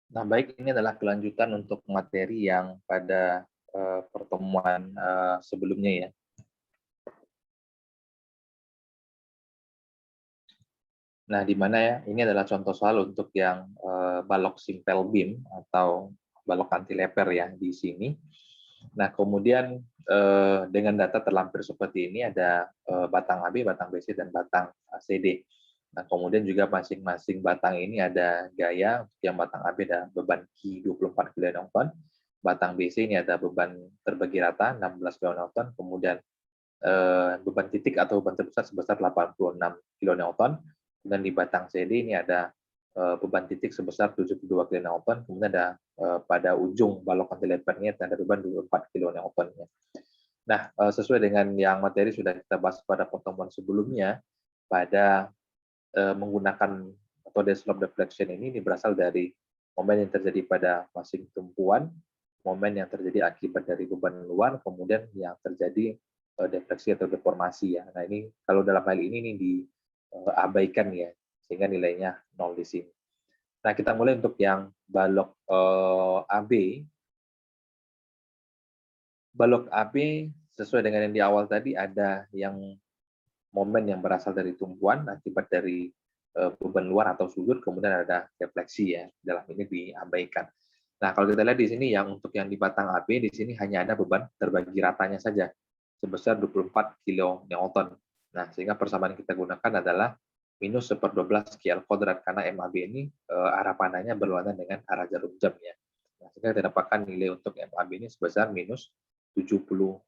Nah, baik, ini adalah kelanjutan untuk materi yang pada pertemuan sebelumnya ya. Nah, di mana ya, ini adalah contoh soal untuk yang balok simpel beam atau balok anti leper ya di sini. Nah, kemudian dengan data terlampir seperti ini ada batang AB, batang BC, dan batang CD. Nah, kemudian juga masing-masing batang ini ada gaya. Untuk yang batang AB ada beban Q 24 kN, batang BC ini ada beban terbagi rata 16 kN, kemudian beban titik atau beban terpusat sebesar 86 kN, dan di batang CD ini ada beban titik sebesar 72 kN, kemudian ada pada ujung balok kantilever ini ada beban 24 kN. Nah, sesuai dengan yang materi sudah kita bahas pada pertemuan sebelumnya, pada menggunakan metode slope deflection ini berasal dari momen yang terjadi pada masing tumpuan, momen yang terjadi akibat dari beban luar, kemudian yang terjadi defleksi atau deformasi ya. Nah, ini kalau dalam hal ini diabaikan ya, sehingga nilainya 0 di sini. Nah, kita mulai untuk yang balok AB. Balok AB sesuai dengan yang di awal tadi ada yang momen yang berasal dari tumpuan akibat dari beban luar atau sudut, kemudian ada defleksi ya, dalam ini diabaikan. Nah, kalau kita lihat di sini yang untuk yang di batang AB di sini hanya ada beban terbagi ratanya saja sebesar 24 kN. Nah, sehingga persamaan yang kita gunakan adalah minus 1/12 KL kuadrat karena MAB ini arah panahnya berlawanan dengan arah jarum jam ya. Nah, sehingga kita dapatkan nilai untuk MAB ini sebesar minus 72.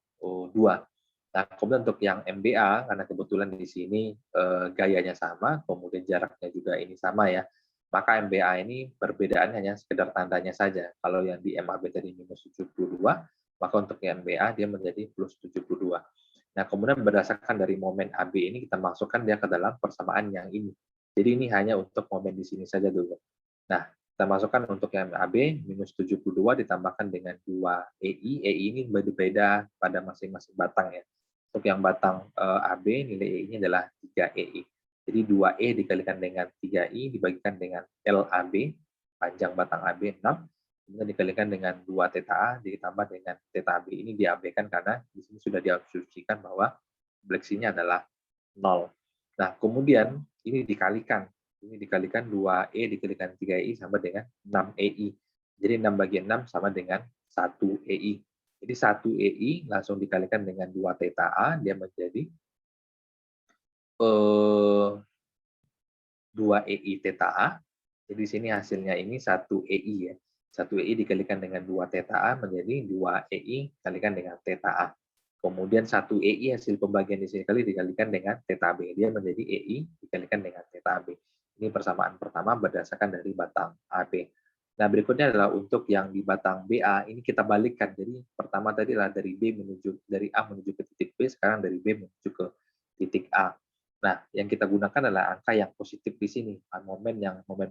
Nah, kemudian untuk yang MBA, karena kebetulan di sini gayanya sama, kemudian jaraknya juga ini sama ya, maka MBA ini perbedaan hanya sekedar tandanya saja. Kalau yang di MAB tadi minus 72, maka untuk yang MBA dia menjadi plus 72. Nah, kemudian berdasarkan dari momen AB ini kita masukkan dia ke dalam persamaan yang ini. Jadi ini hanya untuk momen di sini saja dulu. Nah, kita masukkan untuk yang AB minus 72 ditambahkan dengan 2 EI. EI ini berbeda pada masing-masing batang ya. Untuk yang batang AB nilai EI-nya adalah 3 EI. Jadi 2E dikalikan dengan 3I dibagikan dengan LAB, panjang batang AB 6, kemudian dikalikan dengan 2 theta A ditambah dengan theta AB. Ini diabaikan karena di sini sudah diasumsikan bahwa fleksinya adalah 0. Nah, kemudian ini dikalikan 2E dikalikan 3I sama dengan 6EI. Jadi 6 bagi 6 sama dengan 1 EI. Jadi 1 EI langsung dikalikan dengan 2 theta A, dia menjadi 2 EI theta A. Jadi di sini hasilnya ini 1 EI ya. 1 EI dikalikan dengan 2 theta A menjadi 2 EI dikalikan dengan theta A. Kemudian 1 EI hasil pembagian di sini kali dikalikan dengan theta B. Dia menjadi EI dikalikan dengan theta B. Ini persamaan pertama berdasarkan dari batang AB. Nah, berikutnya adalah untuk yang di batang BA, ini kita balikkan. Jadi pertama tadi adalah dari A menuju ke titik B, sekarang dari B menuju ke titik A. Nah, yang kita gunakan adalah angka yang positif di sini, momen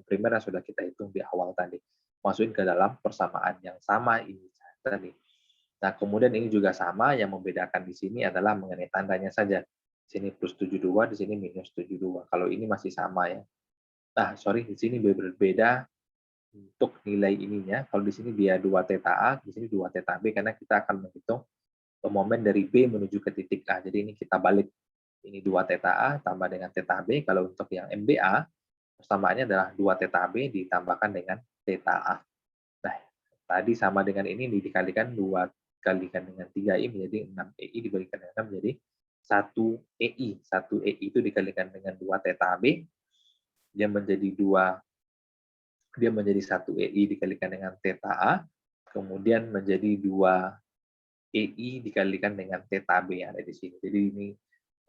primer yang sudah kita hitung di awal tadi. Masukin ke dalam persamaan yang sama ini tadi. Nah, kemudian ini juga sama, yang membedakan di sini adalah mengenai tandanya saja. Di sini plus 72, di sini minus 72. Kalau ini masih sama ya. Nah, sorry, di sini berbeda untuk nilai ininya. Kalau di sini dia 2 theta A, di sini 2 theta B, karena kita akan menghitung momen dari B menuju ke titik A. Jadi ini kita balik. Ini 2 theta A tambah dengan theta B. Kalau untuk yang MBA, persamaannya adalah 2 theta B ditambahkan dengan theta A. Nah, tadi sama dengan ini dikalikan 2 kalikan dengan 3I menjadi 6EI dibalikan dengan 6 menjadi 1 EI. 1 EI itu dikalikan dengan 2 theta B, dia menjadi 1 EI dikalikan dengan theta A, kemudian menjadi 2 EI dikalikan dengan theta B yang ada di sini. Jadi ini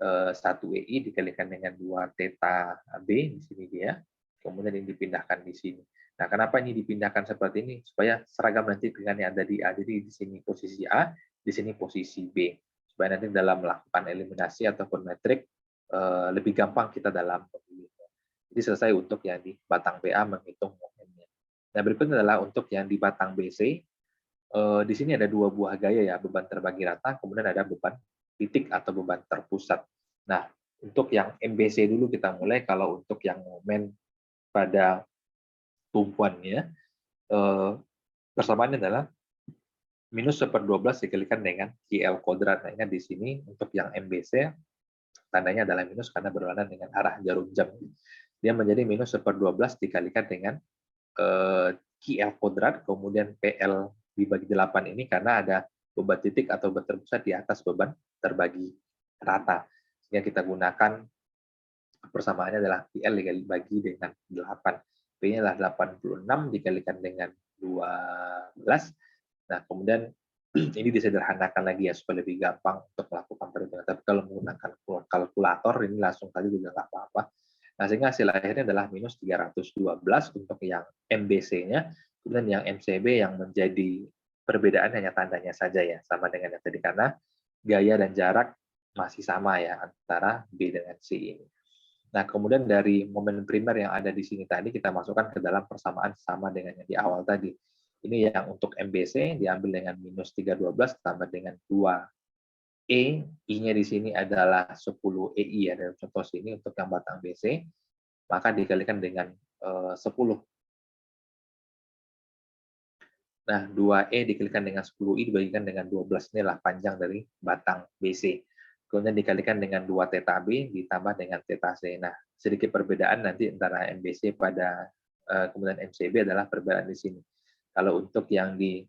1 EI dikalikan dengan 2 theta B di sini dia, kemudian ini dipindahkan di sini. Nah, kenapa ini dipindahkan seperti ini? Supaya seragam nanti dengan yang ada di A. Jadi di sini posisi A, di sini posisi B. Supaya nanti dalam melakukan eliminasi ataupun metrik lebih gampang kita dalam memilihnya. Jadi selesai untuk yang di batang BA menghitung momennya. Nah, berikutnya adalah untuk yang di batang BC. Di sini ada 2 buah gaya ya, beban terbagi rata, kemudian ada beban titik atau beban terpusat. Nah, untuk yang MBC dulu kita mulai. Kalau untuk yang momen pada tumpuannya, eh, persamaannya adalah minus 1/12 dikalikan dengan QL kuadrat. Nah, ingat di sini untuk yang MBC, tandanya adalah minus karena berlawanan dengan arah jarum jam. Dia menjadi minus 1/12 dikalikan dengan QL kuadrat, kemudian PL dibagi 8 ini karena ada beban titik atau beban terpusat di atas beban terbagi rata. Sehingga kita gunakan persamaannya adalah PL dibagi dengan 8. P-nya adalah 86 dikalikan dengan 12. Nah, kemudian ini disederhanakan lagi ya supaya lebih gampang untuk melakukan perhitungan. Tapi kalau menggunakan kalkulator ini langsung saja juga nggak apa-apa. Nah, sehingga hasil akhirnya adalah minus 312 untuk yang MBC-nya, kemudian yang MCB yang menjadi perbedaan hanya tandanya saja ya, sama dengan yang tadi karena gaya dan jarak masih sama ya antara B dengan C ini. Nah, kemudian dari momen primer yang ada di sini tadi kita masukkan ke dalam persamaan sama dengan yang di awal tadi. Ini yang untuk MBC diambil dengan minus 312 tambah dengan 2E, I-nya di sini adalah 10 EI ya dalam contoh sini untuk yang batang BC, maka dikalikan dengan 10. Nah, 2E dikalikan dengan 10I dibagikan dengan 12, inilah panjang dari batang BC. Kemudian dikalikan dengan 2 theta B ditambah dengan theta C. Nah, sedikit perbedaan nanti antara MBC pada kemudian MCB adalah perbedaan di sini. Kalau untuk yang di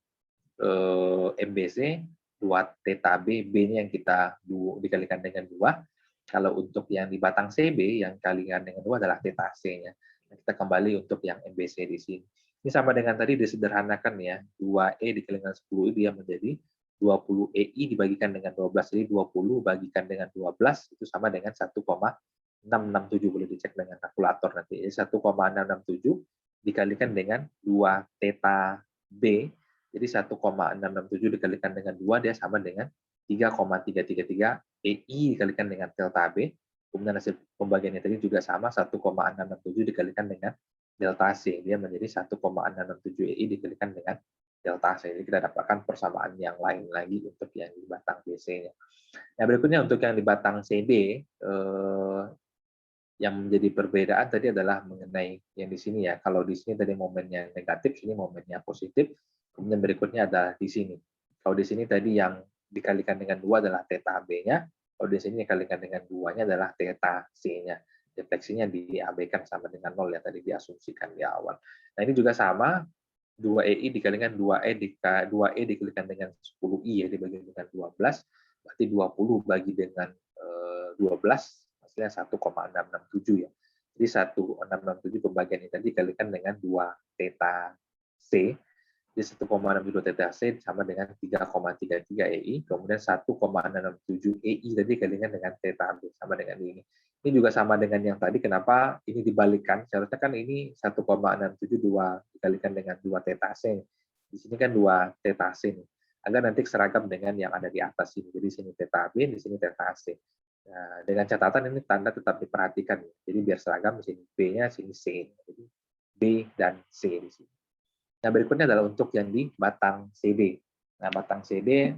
MBC, 2 theta B, B-nya yang kita dikalikan dengan 2. Kalau untuk yang di batang CB, yang kalikan dengan 2 adalah theta C-nya. Nah, kita kembali untuk yang MBC di sini. Ini sama dengan tadi disederhanakan ya, 2E dikalikan dengan 10 dia menjadi 20 EI dibagikan dengan 12. Jadi 20 bagikan dengan 12 itu sama dengan 1,667, boleh dicek dengan kalkulator nanti. Jadi 1,667 dikalikan dengan 2 theta B, jadi 1,667 dikalikan dengan 2 dia sama dengan 3,333 EI dikalikan dengan delta B. Kemudian hasil pembagiannya tadi juga sama, 1,667 dikalikan dengan delta C. Dia menjadi 1,667 EI dikalikan dengan delta C. Jadi kita dapatkan persamaan yang lain lagi untuk yang di batang BC-nya. Nah, berikutnya untuk yang di batang CB, yang menjadi perbedaan tadi adalah mengenai yang di sini ya. Kalau di sini tadi momennya negatif, ini momennya positif. Kemudian berikutnya ada di sini. Kalau di sini tadi yang dikalikan dengan 2 adalah theta B-nya. Kalau di sini dikalikan dengan 2-nya adalah theta C-nya. Defleksinya diabaikan sama dengan 0 ya, tadi diasumsikan di awal. Nah, ini juga sama, 2EI dikalikan 2E dikalikan dengan 10I ya, dibagi dengan 12, berarti 20 bagi dengan 12, hasilnya 1,667 ya. Jadi 1,667 pembagian ini tadi dikalikan dengan 2 theta C, jadi 1,672 theta C sama dengan 3,33 EI, kemudian 1,667 EI tadi dikalikan dengan theta B sama dengan ini. Ini juga sama dengan yang tadi, kenapa ini dibalikkan? Seharusnya kan ini 1,672 dikalikan dengan 2 theta C. Di sini kan 2 theta C nih. Agar nanti seragam dengan yang ada di atas ini. Jadi di sini theta B, di sini theta C. Nah, dengan catatan ini tanda tetap diperhatikan. Jadi biar seragam di sini B-nya, sini C. Jadi B dan C di sini. Nah, berikutnya adalah untuk yang di batang CB. Nah, batang CB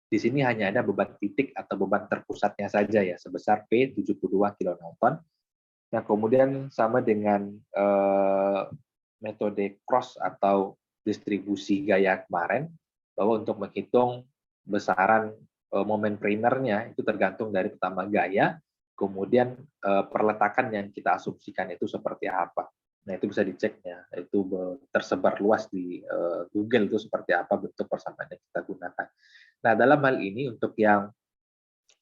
di sini hanya ada beban titik atau beban terpusatnya saja ya, sebesar P 72 kN. Nah, kemudian sama dengan metode cross atau distribusi gaya kemarin, bahwa untuk menghitung besaran momen primernya itu tergantung dari pertama gaya, kemudian perletakan yang kita asumsikan itu seperti apa. Nah, itu bisa diceknya, itu tersebar luas di Google itu seperti apa bentuk persamaan yang kita gunakan. Nah, dalam hal ini untuk yang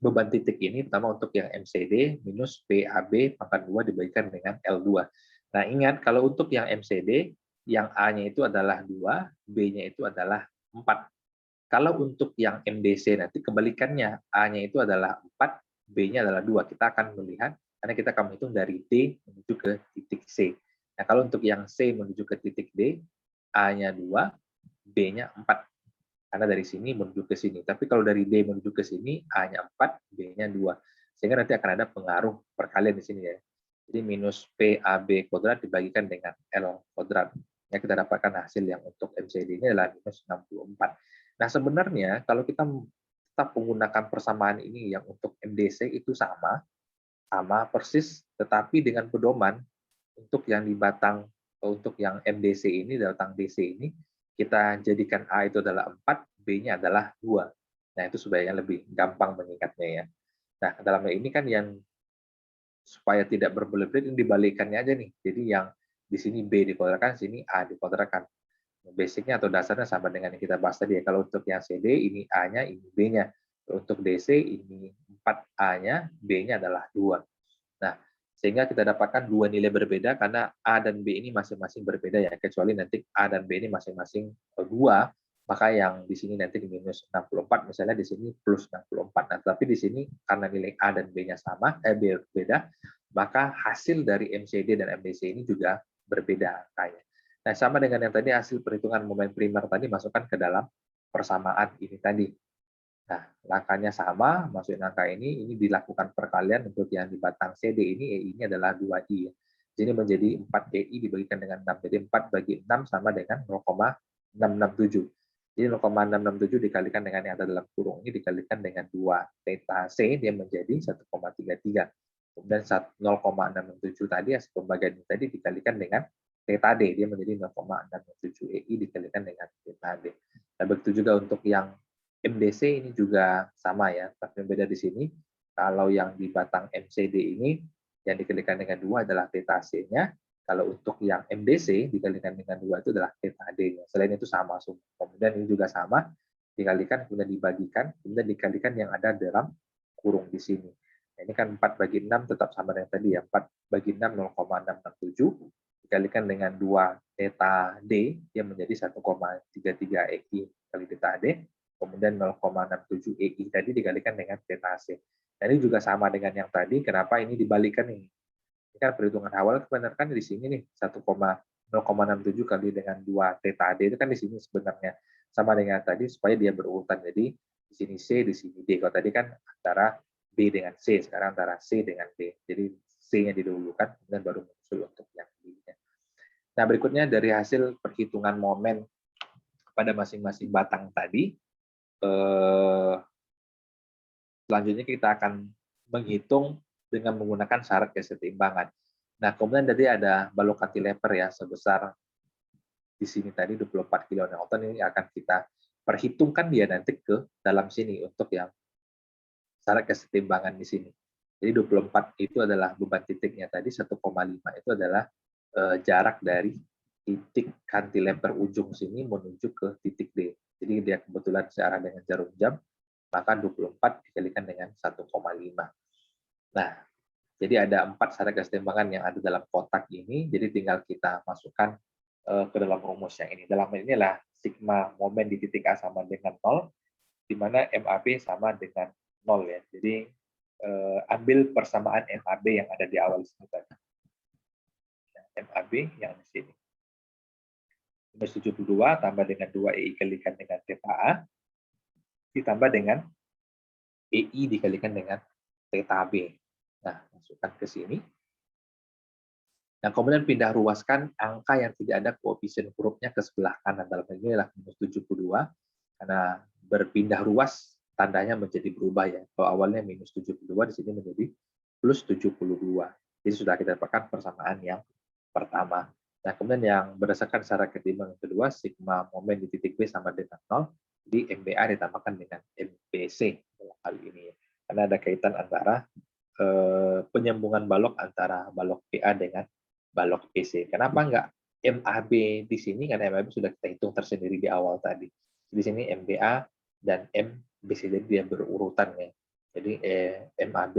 beban titik ini, pertama untuk yang MCD minus PAB pangkat 2 dibagikan dengan L2. Nah, ingat kalau untuk yang MCD, yang A-nya itu adalah 2, B-nya itu adalah 4. Kalau untuk yang MBC nanti kebalikannya, A-nya itu adalah 4, B-nya adalah 2. Kita akan melihat, karena kita akan menghitung dari D menuju ke titik C. Nah, kalau untuk yang C menuju ke titik D, A-nya 2, B-nya 4. Karena dari sini menuju ke sini. Tapi kalau dari D menuju ke sini, A-nya 4, B-nya 2. Sehingga nanti akan ada pengaruh perkalian di sini ya. Jadi minus PAB kuadrat dibagikan dengan L kuadrat. Ya, kita dapatkan hasil yang untuk MCD ini adalah minus 64. Nah, sebenarnya kalau kita tetap menggunakan persamaan ini yang untuk MDC itu sama persis, tetapi dengan pedoman untuk yang di batang untuk yang MDC ini, datang DC ini, kita jadikan A itu adalah 4, B-nya adalah 2. Nah, itu supaya lebih gampang mengingatnya ya. Nah, dalam hal ini kan yang supaya tidak berbelit-belit ini dibalikannya aja nih. Jadi yang di sini B dikuadratkan, sini A dikuadratkan. Basicnya atau dasarnya sama dengan yang kita bahas tadi ya. Kalau untuk yang CD, ini A-nya, ini B-nya. Untuk DC, ini 4A-nya, B-nya adalah 2. Nah, sehingga kita dapatkan dua nilai berbeda karena A dan B ini masing-masing berbeda ya, kecuali nanti A dan B ini masing-masing 2, maka yang di sini nanti di minus 64, misalnya di sini plus 64. Nah, tapi di sini karena nilai A dan B-nya sama, berbeda, maka hasil dari MCD dan MDC ini juga berbeda angkanya. Nah, sama dengan yang tadi hasil perhitungan momen primer tadi masukkan ke dalam persamaan ini tadi. Nah, langkahnya sama, masukin angka ini dilakukan perkalian untuk yang di batang CD ini, EI-nya adalah 2I. Jadi menjadi 4 EI dibagikan dengan 6. Jadi 4 bagi 6 sama dengan 0,667. Jadi 0,667 dikalikan dengan yang ada dalam kurung ini dikalikan dengan 2 theta C, dia menjadi 1,33. Kemudian 0,667 tadi, hasil pembagian ini tadi dikalikan dengan theta D, dia menjadi 0,667 EI dikalikan dengan theta D. Nah, begitu juga untuk yang MDC ini juga sama ya, tapi yang beda di sini, kalau yang di batang MCD ini, yang dikalikan dengan 2 adalah theta C-nya, kalau untuk yang MDC dikalikan dengan 2 itu adalah theta D-nya. Selain itu sama semua. Kemudian ini juga sama, dikalikan, kemudian dibagikan, kemudian dikalikan yang ada dalam kurung di sini. Nah, ini kan 4 bagi 6 tetap sama dengan tadi ya, 4 bagi 6 0,667, dikalikan dengan 2 theta D, dia menjadi 1,33 EI kali theta D, kemudian 0,67 EI tadi dikalikan dengan theta C. Nah, ini juga sama dengan yang tadi, kenapa ini dibalikan ini? Ini kan perhitungan awal sebenarnya kan di sini nih 0,67 kali dengan 2 theta D itu kan di sini sebenarnya sama dengan tadi supaya dia berurutan. Jadi di sini C, di sini D. Kalau tadi kan antara B dengan C, sekarang antara C dengan D. Jadi C-nya didahulukan, kemudian baru muncul untuk yang D-nya. Nah, berikutnya dari hasil perhitungan momen pada masing-masing batang tadi, selanjutnya kita akan menghitung dengan menggunakan syarat kesetimbangan. Nah, kemudian tadi ada balok cantilever ya sebesar di sini tadi 24 kN ini akan kita perhitungkan dia nanti ke dalam sini untuk yang syarat kesetimbangan di sini. Jadi 24 itu adalah beban titiknya tadi, 1,5 itu adalah jarak dari titik cantilever ujung sini menuju ke titik D. Jadi dia kebetulan searah dengan jarum jam, maka 24 dikalikan dengan 1,5. Nah, jadi ada 4 syarat kesetimbangan yang ada dalam kotak ini, jadi tinggal kita masukkan ke dalam rumus yang ini. Dalam hal inilah sigma momen di titik A sama dengan 0, di mana MAB sama dengan 0 ya. Jadi ambil persamaan MAB yang ada di awal sini tadi. MAB yang di sini. Minus 72 tambah dengan 2 EI dikalikan dengan theta A, ditambah dengan EI dikalikan dengan theta B. Nah, masukkan ke sini. Nah, kemudian pindah ruaskan angka yang tidak ada koefisien hurufnya ke sebelah kanan. Dalam hal ini adalah minus 72, karena berpindah ruas tandanya menjadi berubah ya. Kalau awalnya minus 72, di sini menjadi plus 72. Jadi sudah kita dapatkan persamaan yang pertama. Nah, kemudian yang berdasarkan syarat kesetimbangan kedua, sigma momen di titik B sama dengan 0, jadi MBA ditambahkan dengan MBC dalam hal ini. Karena ada kaitan antara penyambungan balok antara balok PA dengan balok PC. Kenapa enggak MAB di sini? Karena MAB sudah kita hitung tersendiri di awal tadi. Di sini MBA dan MBC, jadi dia berurutan ya. Jadi MAB,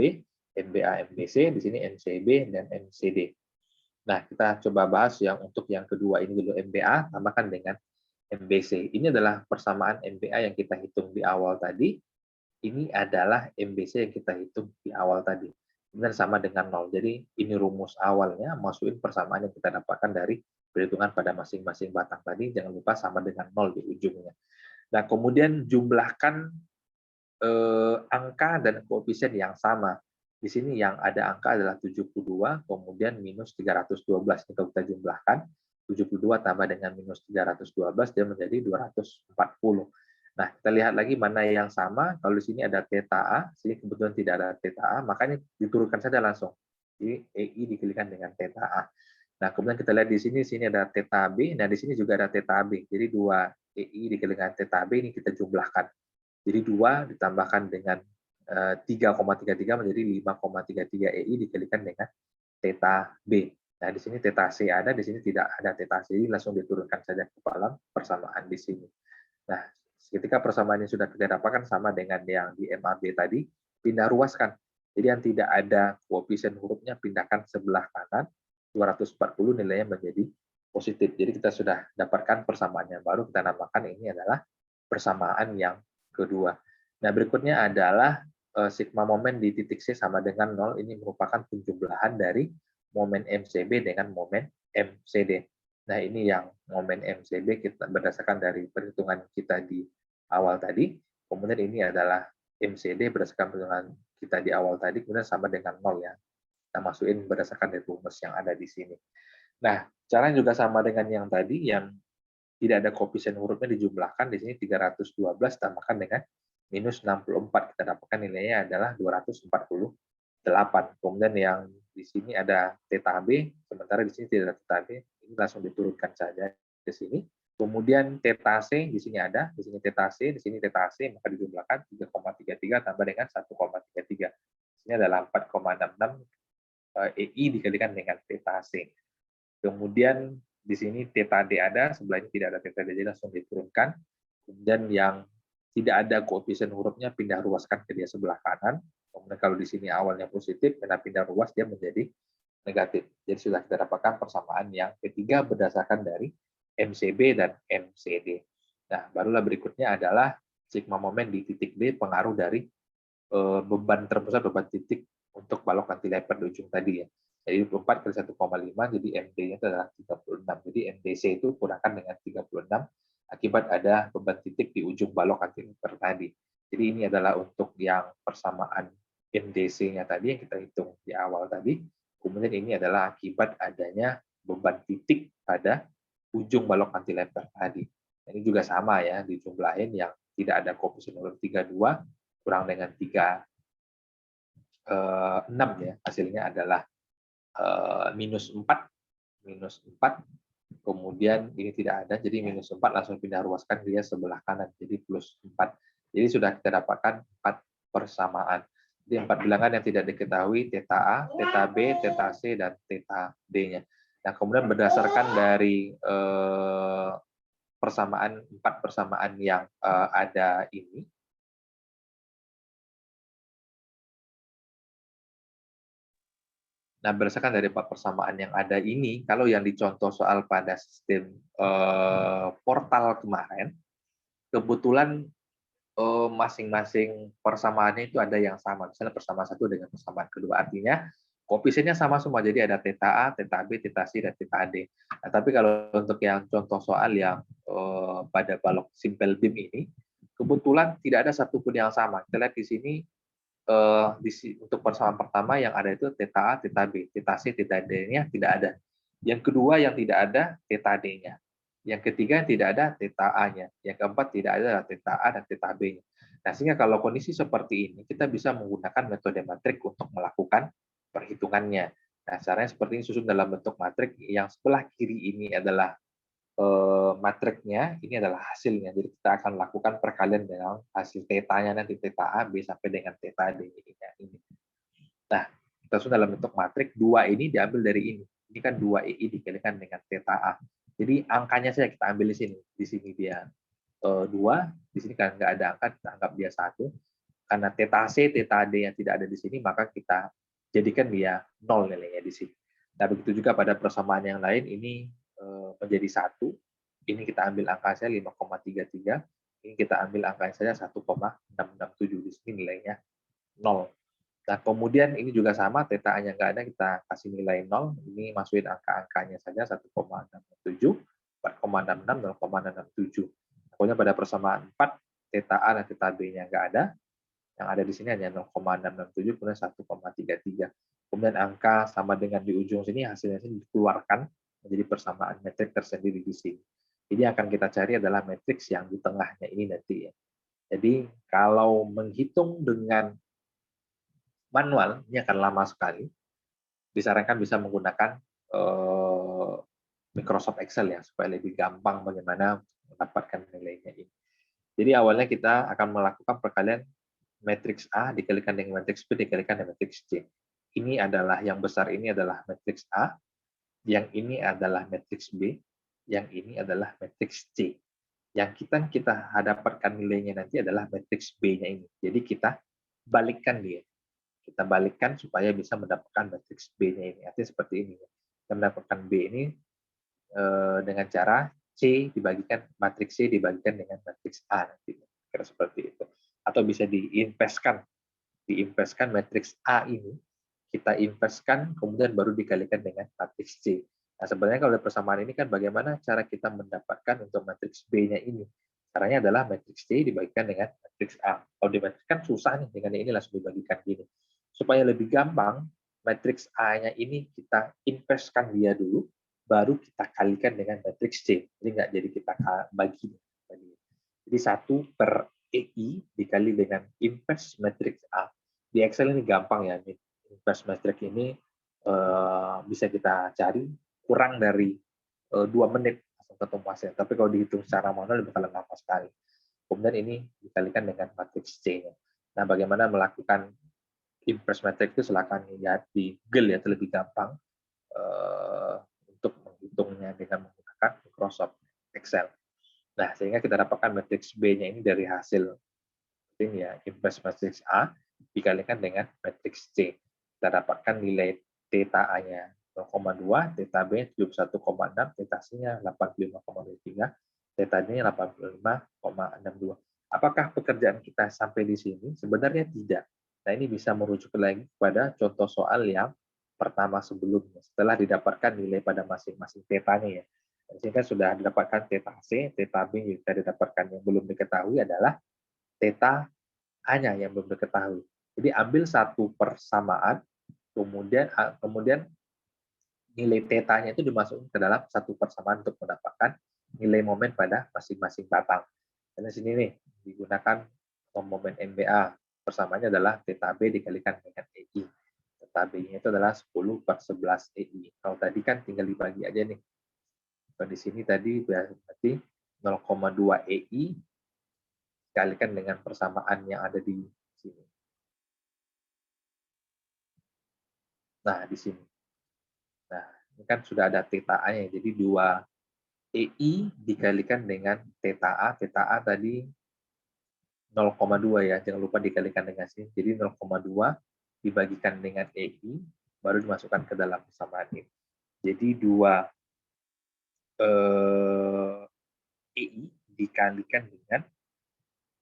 MBA, MBC, di sini MCB dan MCD. Nah, kita coba bahas yang untuk yang kedua ini dulu, MBA tambahkan dengan MBC. Ini adalah persamaan MBA yang kita hitung di awal tadi. Ini adalah MBC yang kita hitung di awal tadi. Kemudian sama dengan 0. Jadi ini rumus awalnya, masukin persamaan yang kita dapatkan dari perhitungan pada masing-masing batang tadi. Jangan lupa sama dengan 0 di ujungnya. Nah, kemudian jumlahkan angka dan koefisien yang sama. Di sini yang ada angka adalah 72, kemudian minus 312. Kalau kita jumlahkan, 72 tambah dengan minus 312, dia menjadi 240. Nah, kita lihat lagi mana yang sama. Kalau di sini ada theta A, sini kebetulan tidak ada theta A, makanya diturunkan saja langsung. Jadi EI dikalikan dengan theta A. Nah, kemudian kita lihat di sini ada theta B, nah di sini juga ada theta B. Jadi 2 EI dikali dengan theta B ini kita jumlahkan. Jadi 2 ditambahkan dengan 3,33 menjadi 5,33 EI dikalikan dengan theta B. Nah, di sini theta C ada, di sini tidak ada theta C, jadi langsung diturunkan saja ke dalam persamaan di sini. Nah, ketika persamaan ini sudah kita dapatkan sama dengan yang di MAB tadi, pindah ruaskan. Jadi yang tidak ada koefisien hurufnya pindahkan sebelah kanan, 240 nilainya menjadi positif. Jadi kita sudah dapatkan persamaan yang baru, kita namakan ini adalah persamaan yang kedua. Nah, berikutnya adalah sigma momen di titik C sama dengan 0. Ini merupakan penjumlahan dari momen MCB dengan momen MCD. Nah, ini yang momen MCB kita berdasarkan dari perhitungan kita di awal tadi. Kemudian ini adalah MCD berdasarkan perhitungan kita di awal tadi, kemudian sama dengan 0 ya. Kita masukin berdasarkan dari rumus yang ada di sini. Nah, caranya juga sama dengan yang tadi, yang tidak ada koefisien hurufnya dijumlahkan. Di sini 312 tambahkan dengan minus 64. Kita dapatkan nilainya adalah 248. Kemudian yang di sini ada theta B, sementara di sini tidak ada theta B. Ini langsung diturunkan saja ke sini. Kemudian theta C di sini ada, di sini theta C, di sini theta C, maka dijumlahkan 3,33 tambah dengan 1,33. Ini adalah 4,66 EI dikalikan dengan theta C. Kemudian di sini theta D ada, sebelahnya tidak ada theta D, jadi langsung diturunkan. Kemudian yang tidak ada koefisien hurufnya pindah ruaskan ke dia sebelah kanan. Kemudian kalau di sini awalnya positif, karena pindah ruas dia menjadi negatif. Jadi sudah kita dapatkan persamaan yang ketiga berdasarkan dari MCB dan MCD. Nah, barulah berikutnya adalah sigma momen di titik D, pengaruh dari beban terpusat, beban titik untuk balok cantilever di ujung tadi ya. Jadi 24 kali 1,5, jadi MD-nya itu adalah 36. Jadi MDC itu kurangkan dengan 36 akibat ada beban titik di ujung balok cantilever tadi. Jadi ini adalah untuk yang persamaan MDC-nya tadi yang kita hitung di awal tadi. Kemudian ini adalah akibat adanya beban titik pada ujung balok cantilever tadi. Ini juga sama ya, dijumlahin yang tidak ada koefisien huruf 32 kurang dengan 6 ya, hasilnya adalah minus 4, kemudian ini tidak ada, jadi minus 4 langsung pindah ruaskan dia sebelah kanan, jadi plus 4. Jadi sudah kita dapatkan 4 persamaan. Jadi 4 bilangan yang tidak diketahui, theta A, theta B, theta C, dan theta D-nya. Nah, kemudian berdasarkan dari persamaan 4 persamaan yang ada ini, nah, berdasarkan dari 4 persamaan yang ada ini, kalau yang dicontoh soal pada sistem portal kemarin, kebetulan masing-masing persamaannya itu ada yang sama. Misalnya persamaan satu dengan persamaan kedua, artinya koefisiennya sama semua. Jadi ada theta A, theta B, theta C, dan theta D. Nah, tapi kalau untuk yang contoh soal yang pada balok simple beam ini, kebetulan tidak ada satupun yang sama. Kita lihat di sini untuk persamaan pertama yang ada itu theta A, theta B, theta C, theta D-nya tidak ada. Yang kedua yang tidak ada theta D-nya. Yang ketiga tidak ada theta A-nya. Yang keempat tidak ada theta A dan theta B-nya. Nah, sehingga kalau kondisi seperti ini, kita bisa menggunakan metode matrik untuk melakukan perhitungannya. Nah, caranya seperti ini, susun dalam bentuk matrik. Yang sebelah kiri ini adalah matriknya, ini adalah hasilnya. Jadi kita akan lakukan perkalian dengan hasil θ-nya nanti theta A, B sampai dengan theta D. Ini. Nah, kita susun dalam bentuk matrik, 2 ini diambil dari ini. Ini kan 2 EI dikalikan dengan θ A. Jadi angkanya saja kita ambil di sini. Di sini dia 2, di sini kan nggak ada angka, kita anggap dia 1. Karena θ C, θ D yang tidak ada di sini, maka kita jadikan dia 0 nilainya di sini. Nah, begitu juga pada persamaan yang lain, ini menjadi 1. Ini kita ambil angkanya 5,33. Ini kita ambil angkanya saja 1,667. Di sini nilainya 0. Nah, kemudian ini juga sama, theta A-nya nggak ada, kita kasih nilai 0. Ini masukin angka-angkanya saja 1,667, 4,66, 0,667. Pokoknya pada persamaan 4, theta A dan theta B-nya nggak ada. Yang ada di sini hanya 0,667, kemudian 1,33. Kemudian angka sama dengan di ujung sini, hasilnya sini dikeluarkan menjadi persamaan metrik tersendiri di sini. Ini akan kita cari adalah matriks yang di tengahnya ini nanti ya. Jadi kalau menghitung dengan manual ini akan lama sekali. Disarankan bisa menggunakan Microsoft Excel ya, supaya lebih gampang bagaimana mendapatkan nilainya ini. Jadi awalnya kita akan melakukan perkalian matriks A dikalikan dengan matriks B dikalikan dengan matriks C. Ini adalah yang besar ini adalah matriks A, yang ini adalah matriks B, yang ini adalah matriks C. Yang kita dapatkan nilainya nanti adalah matriks B-nya ini. Jadi kita balikkan dia. Kita balikkan supaya bisa mendapatkan matriks B-nya ini. Artinya seperti ini. Kita mendapatkan B ini dengan cara C dibagikan matriks C dibagikan dengan matriks A nanti. Kira seperti itu. Atau bisa diinvestkan matriks A ini, kita investkan kemudian baru dikalikan dengan matriks C. Nah, sebenarnya kalau persamaan ini kan bagaimana cara kita mendapatkan untuk matriks B-nya ini? Caranya adalah matriks C dibagikan dengan matriks A. Kalau dibagikan susah nih, dengan ini langsung dibagikan gini. Supaya lebih gampang, matriks A-nya ini kita investkan dia dulu, baru kita kalikan dengan matriks C. Jadi nggak jadi kita bagi. Jadi 1/EI dikali dengan invest matriks A. Di Excel ini gampang ya, invest matriks ini bisa kita cari kurang dari 2 menit langsung ketemu hasil. Tapi kalau dihitung secara manual bakalan lama sekali. Kemudian ini dikalikan dengan matriks C-nya. Nah, bagaimana melakukan invest matriks itu silakan lihat di Google ya, lebih gampang untuk menghitungnya dengan menggunakan Microsoft Excel. Nah, sehingga kita dapatkan matriks B-nya ini dari hasil ini ya, invest matriks A dikalikan dengan matriks C. Kita dapatkan nilai theta A-nya 0,2, theta B 71,6, theta C-nya 85,3, theta D-nya 85,62. Apakah pekerjaan kita sampai di sini? Sebenarnya tidak. Nah, ini bisa merujuk lagi kepada contoh soal yang pertama sebelumnya. Setelah didapatkan nilai pada masing-masing theta-nya ya. Sehingga sudah didapatkan theta C, theta B yang kita didapatkan. Yang belum diketahui adalah theta A-nya yang belum diketahui. Jadi ambil satu persamaan, kemudian nilai theta-nya itu dimasukkan ke dalam satu persamaan untuk mendapatkan nilai momen pada masing-masing batang. Dan di sini nih digunakan momen MBA. Persamaannya adalah theta B dikalikan dengan EI. Theta B-nya itu adalah 10/11 EI. Kalau tadi kan tinggal dibagi aja nih. Kalau di sini tadi berarti 0,2 EI dikalikan dengan persamaan yang ada di sini. Nah, di sini. Nah, ini kan sudah ada theta A-nya, jadi 2 EI dikalikan dengan theta A tadi 0,2 ya, jangan lupa dikalikan dengan sini. Jadi 0,2 dibagikan dengan EI, baru dimasukkan ke dalam persamaan ini. Jadi 2 EI dikalikan dengan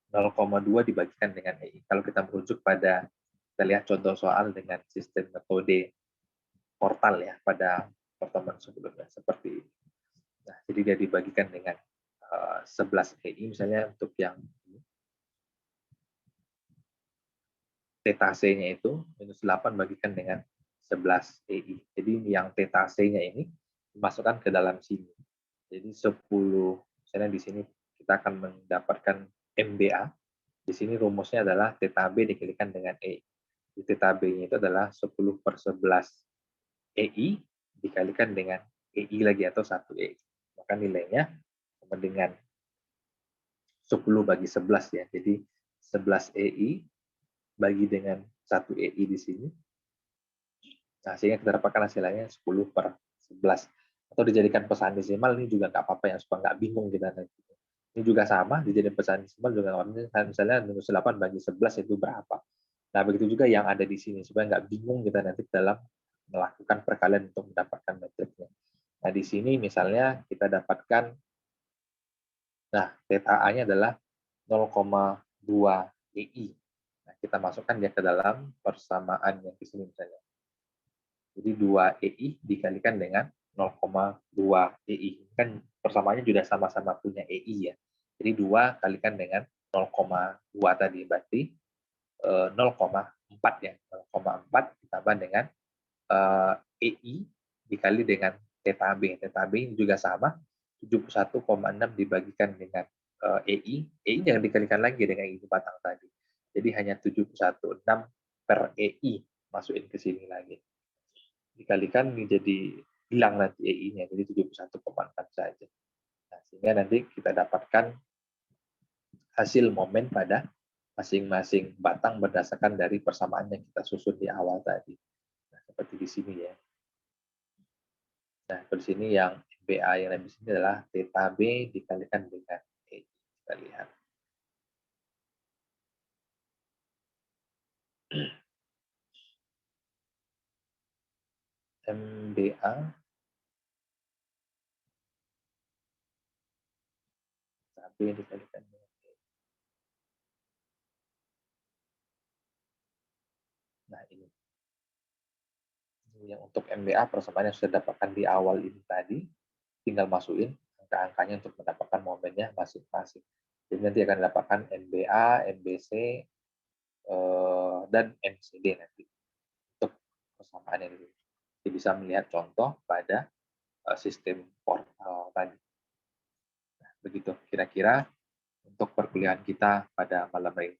0,2 dibagikan dengan EI. Kalau kita merujuk pada, kita lihat contoh soal dengan sistem metode portal ya, pada pertemuan sebelumnya, seperti ini. Nah, jadi dia dibagikan dengan 11 EI, misalnya untuk yang theta C-nya itu, minus 8 bagikan dengan 11 EI. Jadi yang theta C-nya ini dimasukkan ke dalam sini. Jadi 10, misalnya di sini kita akan mendapatkan MBA. Di sini rumusnya adalah theta B dikalikan dengan EI. Theta B-nya itu adalah 10/11 EI dikalikan dengan EI lagi atau 1 EI. Maka nilainya sama dengan 10/11 ya. Jadi 11 EI bagi dengan 1 EI di sini. Nah, sehingga kita dapatkan hasilnya 10/11. Atau dijadikan pecahan desimal, ini juga nggak apa-apa ya, supaya nggak bingung kita nanti. Ini juga sama, dijadikan pecahan desimal juga nggak apa-apa. Misalnya minus 8 bagi 11 itu berapa. Nah, begitu juga yang ada di sini, supaya nggak bingung kita nanti dalam melakukan perkalian untuk mendapatkan matriksnya. Nah, di sini misalnya kita dapatkan, nah, theta A-nya adalah 0,2 EI. Nah, kita masukkan dia ke dalam persamaan yang di sini misalnya. Jadi 2 EI dikalikan dengan 0,2 EI. Kan persamaannya juga sama-sama punya EI ya. Jadi 2 kalikan dengan 0,2 tadi, berarti 0,4 ya. 0,4 ditambah dengan EI dikali dengan theta B. Theta B ini juga sama, 71,6 dibagikan dengan EI. EI jangan dikalikan lagi dengan EI batang tadi. Jadi hanya 716 per EI, masukin ke sini lagi. Dikalikan menjadi hilang nanti EI-nya, jadi 71,4 saja. Nah, sehingga nanti kita dapatkan hasil momen pada masing-masing batang berdasarkan dari persamaan yang kita susun di awal tadi. Nah, seperti di sini ya. Nah, di sini yang MBA yang di sini adalah theta B dikalikan dengan E. Kita lihat. MBA theta B dikalikan dengan E. Nah, ini. Yang untuk MBA persamaan yang sudah dapatkan di awal ini tadi, tinggal masukin angka-angkanya untuk mendapatkan momennya masing-masing. Jadi nanti akan dapatkan MBA, MBC, dan MCD nanti untuk persamaan ini. Jadi bisa melihat contoh pada sistem portal tadi. Nah, begitu kira-kira untuk perkuliahan kita pada malam ini.